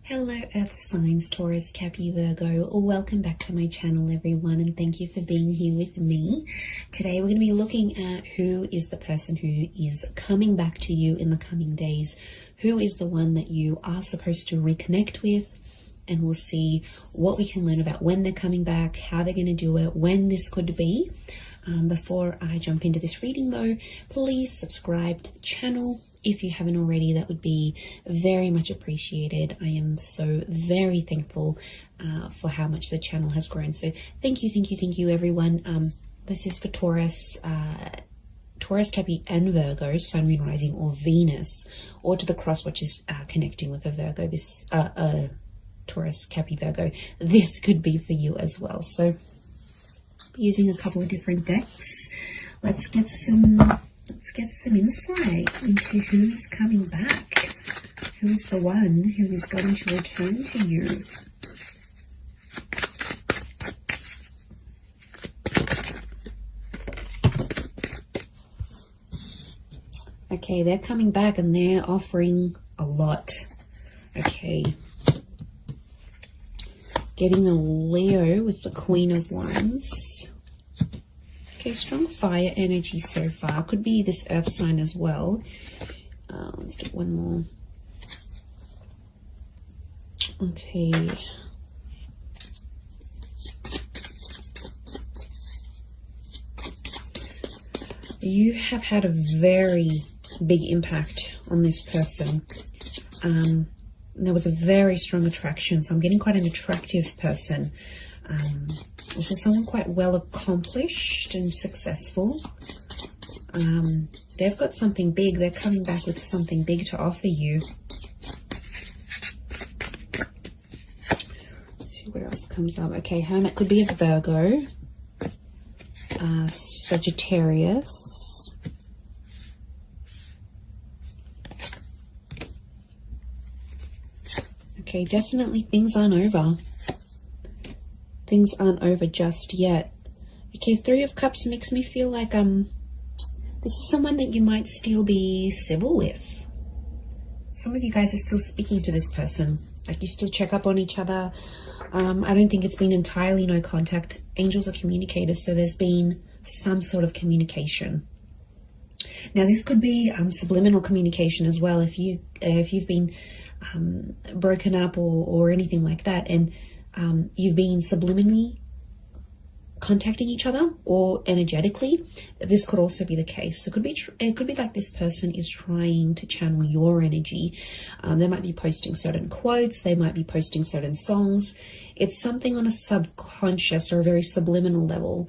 Hello Earth signs, Taurus, Cappy, Virgo. Welcome back to my channel everyone, and thank you for being here with me. Today we're going to be looking at who is the person who is coming back to you in the coming days. Who is the one that you are supposed to reconnect with, and we'll see what we can learn about when they're coming back, how they're going to do it, when this could be. Before I jump into this reading though, please subscribe to the channel if you haven't already. That would be very much appreciated. I am so very thankful for how much the channel has grown. So thank you everyone. This is for Taurus, Cappy and Virgo, Sun, Moon, Rising, or Venus, or to the cross, which is connecting with a Virgo. This Taurus, Cappy, Virgo. This could be for you as well. So using a couple of different decks, let's get some insight into who is coming back. Who is the one who is going to return to you? Okay, they're coming back and they're offering a lot. Okay. Getting a Leo with the Queen of Wands. Okay, strong fire energy so far. Could be this earth sign as well. Let's get one more. Okay. You have had a very big impact on this person. There was a very strong attraction, so I'm getting quite an attractive person. This is someone quite well accomplished and successful. They've got something big. They're coming back with something big to offer you. Let's see what else comes up. Okay, Hermit could be a Virgo, Sagittarius. Okay, definitely things aren't over. Things aren't over just yet. Okay, Three of Cups makes me feel like this is someone that you might still be civil with. Some of you guys are still speaking to this person. Like, you still check up on each other. I don't think it's been entirely no contact. Angels are communicators, so there's been some sort of communication. Now, this could be subliminal communication as well. If you've been broken up or anything like that, and you've been subliminally contacting each other or energetically, this could also be the case. So it could be like this person is trying to channel your energy. They might be posting certain quotes, they might be posting certain songs. It's something on a subconscious or a very subliminal level.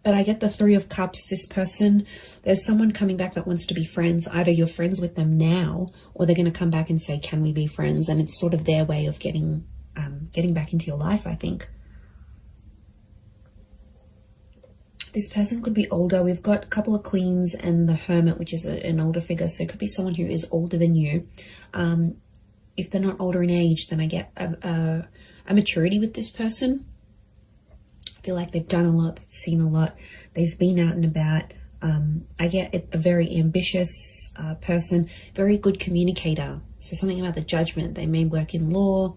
But I get the Three of Cups. This person, there's someone coming back that wants to be friends. Either you're friends with them now, or they're going to come back and say, can we be friends? And it's sort of their way of getting back into your life, I think. This person could be older. We've got a couple of Queens and the Hermit, which is an older figure. So it could be someone who is older than you. If they're not older in age, then I get a maturity with this person. Feel like they've done a lot, they've seen a lot, they've been out and about. I get a very ambitious person, very good communicator. So something about the judgment. They may work in law,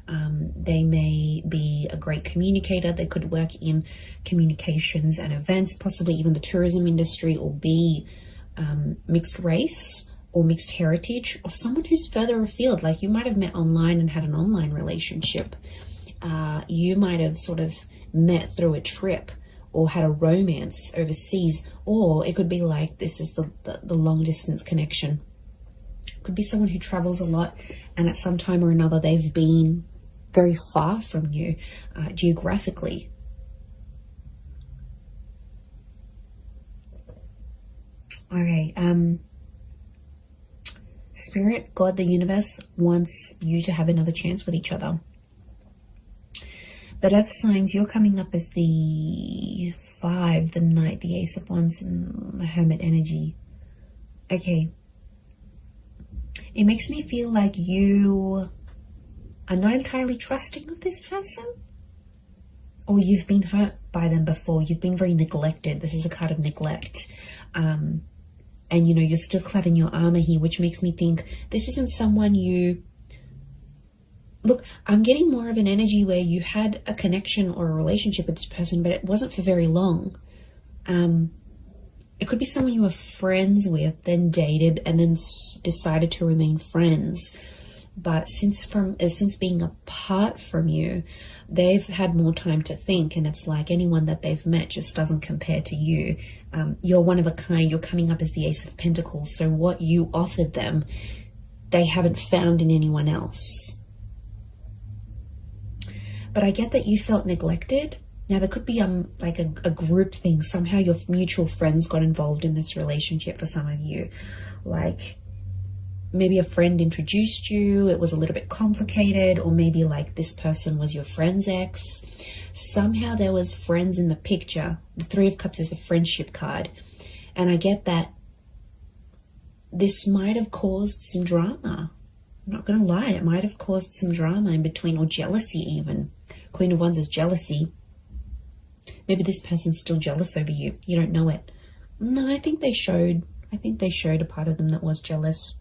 they may be a great communicator, they could work in communications and events, possibly even the tourism industry, or be mixed race or mixed heritage, or someone who's further afield. Like, you might have met online and had an online relationship. You might have sort of met through a trip or had a romance overseas, or it could be like this is the long distance connection. It could be someone who travels a lot, and at some time or another they've been very far from you geographically. Okay, Spirit, God, the universe wants you to have another chance with each other. But Earth signs, you're coming up as the 5, the Knight, the Ace of Wands, and the Hermit energy. Okay. It makes me feel like you are not entirely trusting of this person. Or you've been hurt by them before. You've been very neglected. This is a card of neglect. And, you know, you're still clad in your armor here, which makes me think this isn't someone you Look, I'm getting more of an energy where you had a connection or a relationship with this person, but it wasn't for very long. It could be someone you were friends with, then dated, and then decided to remain friends. But since being apart from you, they've had more time to think, and it's like anyone that they've met just doesn't compare to you. You're one of a kind. You're coming up as the Ace of Pentacles, so what you offered them, they haven't found in anyone else. But I get that you felt neglected. Now, there could be like a group thing. Somehow your mutual friends got involved in this relationship for some of you. Like, maybe a friend introduced you, it was a little bit complicated, or maybe like this person was your friend's ex. Somehow there was friends in the picture. The Three of Cups is the friendship card. And I get that this might have caused some drama. I'm not going to lie, it might have caused some drama in between, or jealousy even. Queen of Wands is jealousy. Maybe this person's still jealous over you. You don't know it. No, I think they showed a part of them that was jealous.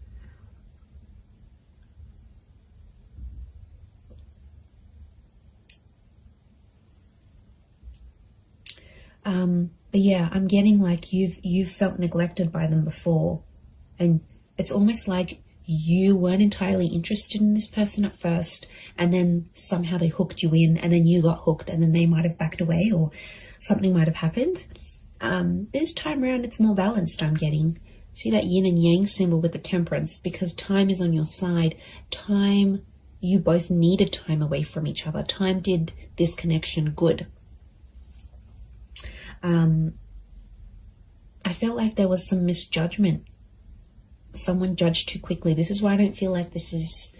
But yeah, I'm getting like you've felt neglected by them before, and it's almost like you weren't entirely interested in this person at first, and then somehow they hooked you in, and then you got hooked, and then they might have backed away, or something might have happened. This time around, it's more balanced, I'm getting. See that yin and yang symbol with the Temperance, because time is on your side. Time, you both needed time away from each other. Time did this connection good. I felt like there was some misjudgment. Someone judged too quickly. This is why I don't feel like this is,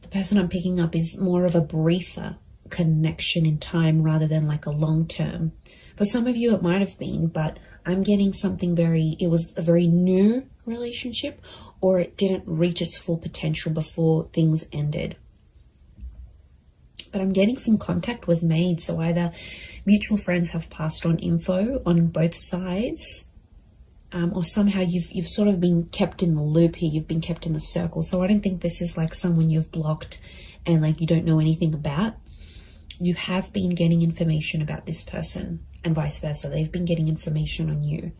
the person I'm picking up is more of a briefer connection in time rather than like a long term. For some of you it might have been, but I'm getting something it was a very new relationship, or it didn't reach its full potential before things ended. But I'm getting some contact was made, so either mutual friends have passed on info on both sides, or somehow you've sort of been kept in the loop here, you've been kept in the circle. So I don't think this is like someone you've blocked and like you don't know anything about. You have been getting information about this person, and vice versa. They've been getting information on you.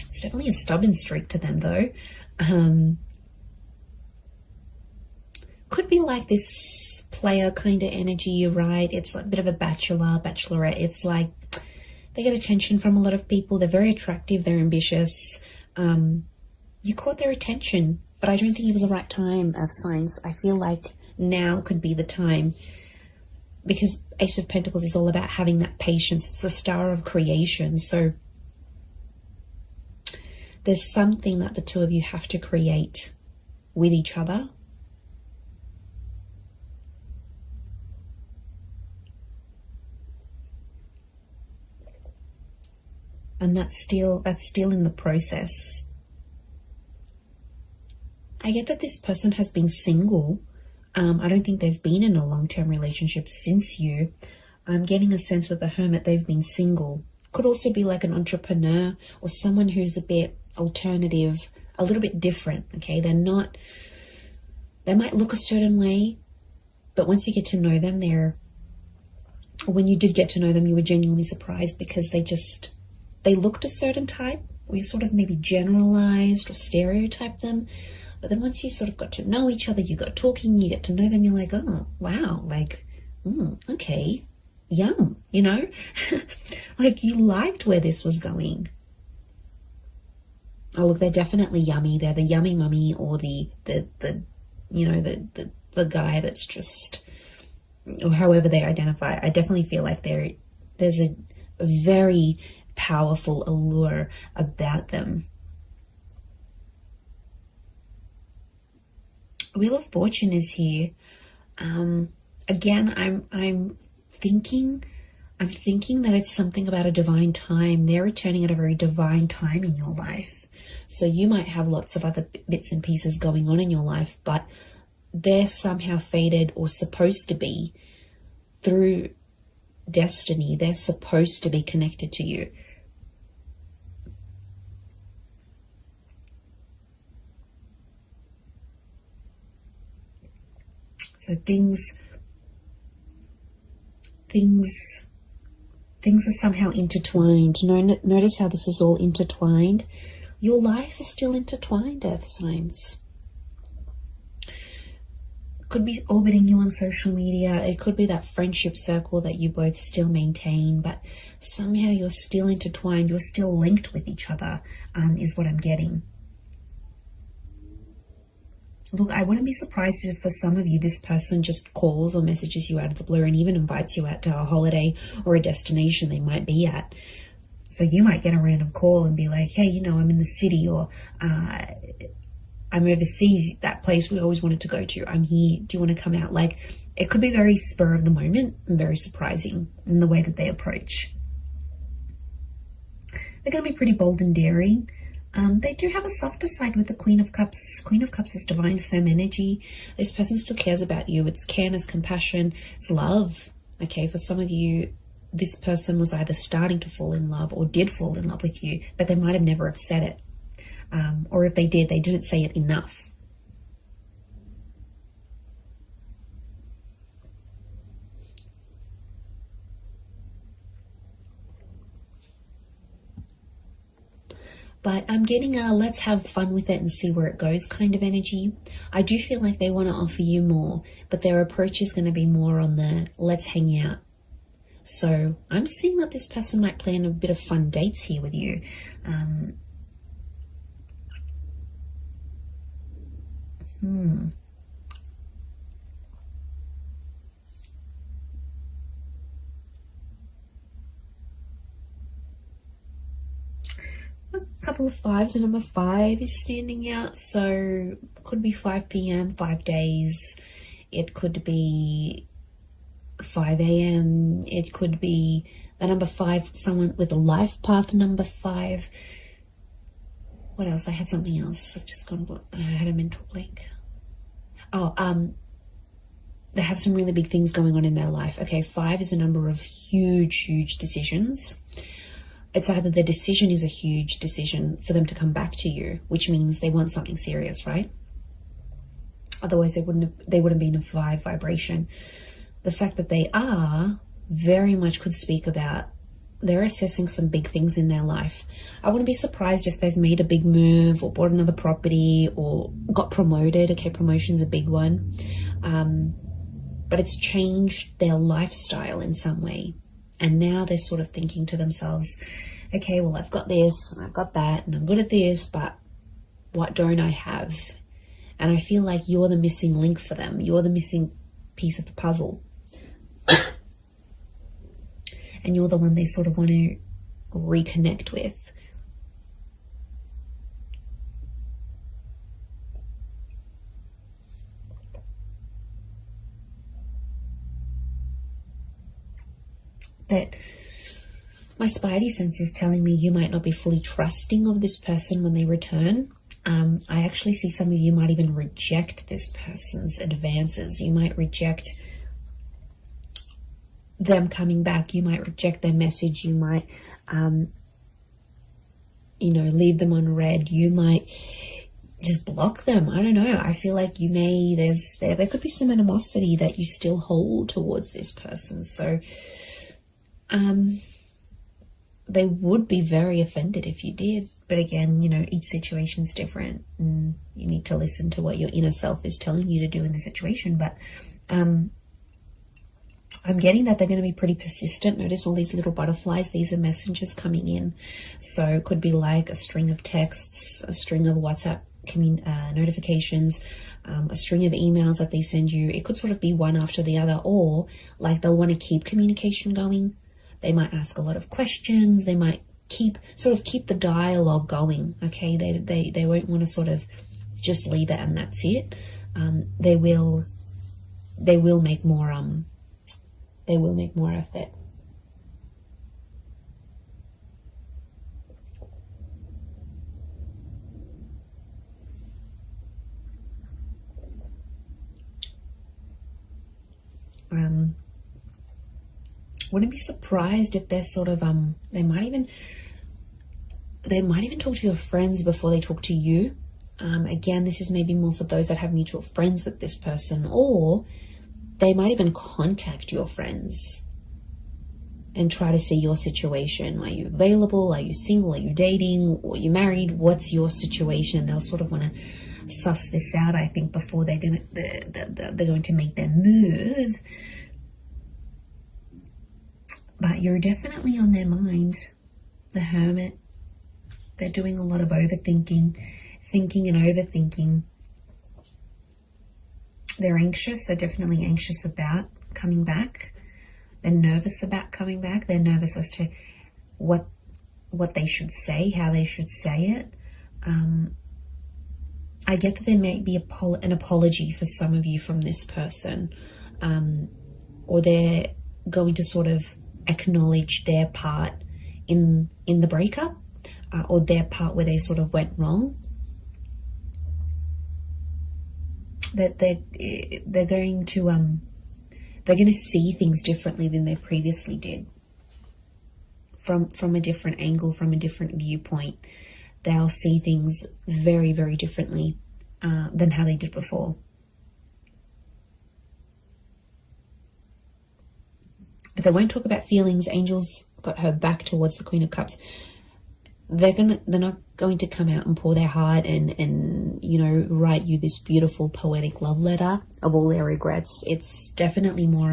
It's definitely a stubborn streak to them though. Could be like this player kind of energy, right? It's like a bit of a bachelorette. It's like they get attention from a lot of people. They're very attractive. They're ambitious. You caught their attention, but I don't think it was the right time, Earth signs. I feel like now could be the time, because Ace of Pentacles is all about having that patience. It's the star of creation. So there's something that the two of you have to create with each other. And that's still in the process. I get that this person has been single. I don't think they've been in a long-term relationship since you. I'm getting a sense with the Hermit they've been single. Could also be like an entrepreneur or someone who's a bit alternative, a little bit different, okay? They might look a certain way, but once you get to know them, when you did get to know them, you were genuinely surprised because they looked a certain type, or you sort of maybe generalized or stereotyped them. But then once you sort of got to know each other, you got talking, you get to know them, you're like, oh, wow, like, okay, yum, you know? Like you liked where this was going. Oh, look, they're definitely yummy. They're the yummy mummy, or the guy that's just, or however they identify. I definitely feel like there's a very powerful allure about them. Wheel of Fortune is here. Again, I'm thinking that it's something about a divine time. They're returning at a very divine time in your life. So you might have lots of other bits and pieces going on in your life, but they're somehow fated or supposed to be through destiny. They're supposed to be connected to you. So things are somehow intertwined. Notice how this is all intertwined. Your lives are still intertwined, Earth signs. Could be orbiting you on social media. It could be that friendship circle that you both still maintain, but somehow you're still intertwined. You're still linked with each other, is what I'm getting. Look, I wouldn't be surprised if for some of you, this person just calls or messages you out of the blue and even invites you out to a holiday or a destination they might be at. So you might get a random call and be like, hey, you know, I'm in the city, or I'm overseas, that place we always wanted to go to. I'm here. Do you want to come out? Like, it could be very spur of the moment and very surprising in the way that they approach. They're going to be pretty bold and daring. They do have a softer side with the Queen of Cups. Queen of Cups is divine femme energy. This person still cares about you. It's care, it's compassion, it's love. Okay, for some of you, this person was either starting to fall in love or did fall in love with you, but they might have never have said it. Or if they did, they didn't say it enough. But I'm getting a let's have fun with it and see where it goes kind of energy. I do feel like they want to offer you more, but their approach is going to be more on the let's hang out. So I'm seeing that this person might plan a bit of fun dates here with you. A couple of fives, and number 5 is standing out. So could be 5 p.m, 5 days. It could be 5 a.m. It could be the number 5, someone with a life path number 5. What else? I had something else. I've just gone, I had a mental blank. Oh, they have some really big things going on in their life. Okay, 5 is a number of huge decisions. It's either their decision is a huge decision for them to come back to you, which means they want something serious, right? Otherwise they wouldn't be in a 5 vibration. The fact that they are very much could speak about they're assessing some big things in their life. I wouldn't be surprised if they've made a big move or bought another property or got promoted. Okay, promotion's a big one. But it's changed their lifestyle in some way. And now they're sort of thinking to themselves, okay, well, I've got this and I've got that and I'm good at this, but what don't I have? And I feel like you're the missing link for them. You're the missing piece of the puzzle. And you're the one they sort of want to reconnect with. That my spidey sense is telling me you might not be fully trusting of this person when they return. I actually see some of you might even reject this person's advances. You might reject them coming back. You might reject their message. You might, leave them on red. You might just block them. I don't know. I feel like you may, there could be some animosity that you still hold towards this person. So, they would be very offended if you did. But again, each situation's different and you need to listen to what your inner self is telling you to do in the situation. But I'm getting that they're going to be pretty persistent. Notice all these little butterflies. These are messengers coming in. So it could be like a string of texts, a string of WhatsApp notifications, a string of emails that they send you. It could sort of be one after the other, or like they'll want to keep communication going. They might ask a lot of questions. They might keep the dialogue going. Okay, they won't want to sort of just leave it and that's it. They will make more effort. Wouldn't be surprised if they're sort of they might even talk to your friends before they talk to you. Again, this is maybe more for those that have mutual friends with this person, or They might even contact your friends and try to see your situation. Are you available? Are you single? Are you dating? Or are you married? What's your situation? They'll sort of want to suss this out, I think, before they're going to make their move. But you're definitely on their mind. The Hermit. They're doing a lot of overthinking, thinking and overthinking. They're anxious. They're definitely anxious about coming back. They're nervous about coming back. They're nervous as to what they should say, how they should say it. I get that there may be an apology for some of you from this person, or they're going to sort of acknowledge their part in the breakup, or their part where they sort of went wrong. That they're going to see things differently than they previously did. From a different angle, from a different viewpoint. They'll see things very, very differently than how they did before. But they won't talk about feelings. Angels got her back towards the Queen of Cups. They're not going to come out and pour their heart and write you this beautiful poetic love letter of all their regrets. It's definitely more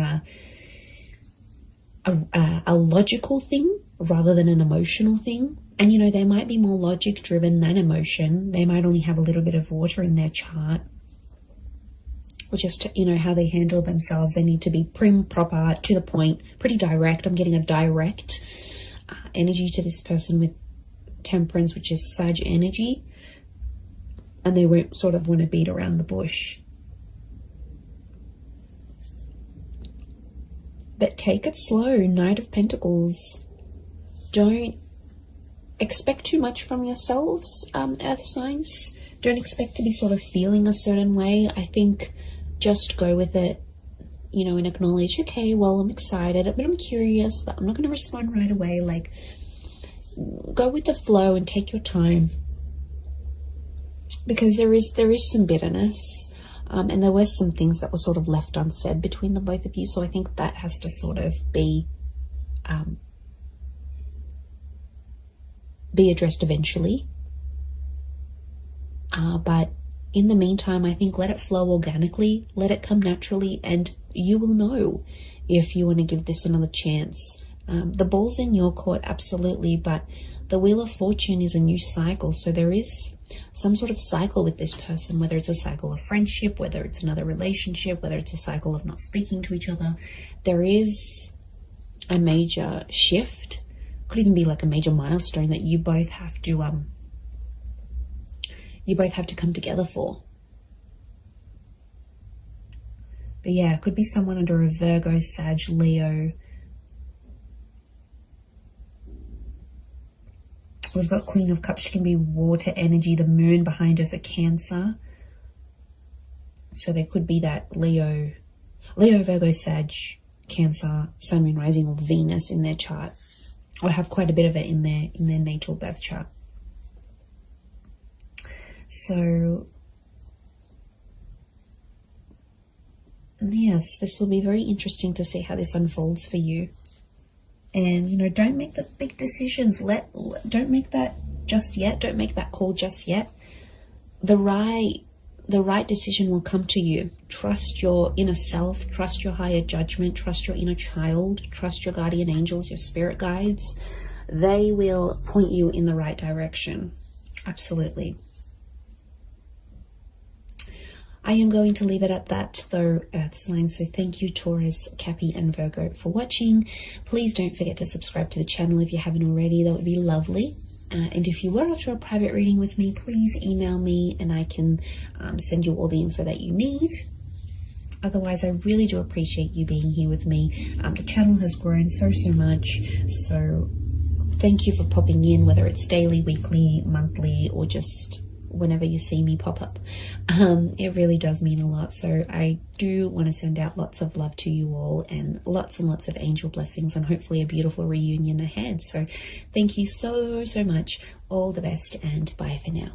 a logical thing rather than an emotional thing. And they might be more logic driven than emotion. They might only have a little bit of water in their chart, or just how they handle themselves. They need to be prim, proper, to the point, pretty direct. I'm getting a direct energy to this person with Temperance, which is Sag energy, and they won't sort of want to beat around the bush. But take it slow. Knight of Pentacles. Don't expect too much from yourselves, Earth signs. Don't expect to be sort of feeling a certain way. I think just go with it, and acknowledge, okay, well, I'm excited, but I'm curious, but I'm not going to respond right away. Like, go with the flow and take your time, because there is some bitterness, and there were some things that were sort of left unsaid between the both of you. So I think that has to sort of be addressed eventually. But in the meantime, I think let it flow organically, let it come naturally, and you will know if you want to give this another chance. The ball's in your court, absolutely, but the Wheel of Fortune is a new cycle. So there is some sort of cycle with this person, whether it's a cycle of friendship, whether it's another relationship, whether it's a cycle of not speaking to each other. There is a major shift, could even be like a major milestone that you both have to come together for. But yeah, it could be someone under a Virgo, Sag, Leo. We've got Queen of Cups. She can be water energy. The moon behind us, a Cancer. So there could be that Leo, Virgo, Sag, Cancer, Sun, Moon, Rising, or Venus in their chart, or have quite a bit of it in their natal birth chart. So yes, this will be very interesting to see how this unfolds for you. And don't make the big decisions. Don't make that just yet. Don't make that call just yet. The right decision will come to you. Trust your inner self. Trust your higher judgment. Trust your inner child. Trust your guardian angels, your spirit guides. They will point you in the right direction. Absolutely. I am going to leave it at that, though, Earth signs. So thank you, Taurus, Cappy, and Virgo, for watching. Please don't forget to subscribe to the channel if you haven't already. That would be lovely. And if you were after a private reading with me, please email me and I can send you all the info that you need. Otherwise, I really do appreciate you being here with me. The channel has grown so much. So thank you for popping in, whether it's daily, weekly, monthly, or just whenever you see me pop up. It really does mean a lot. So I do want to send out lots of love to you all, and lots of angel blessings, and hopefully a beautiful reunion ahead. So thank you so much. All the best, and bye for now.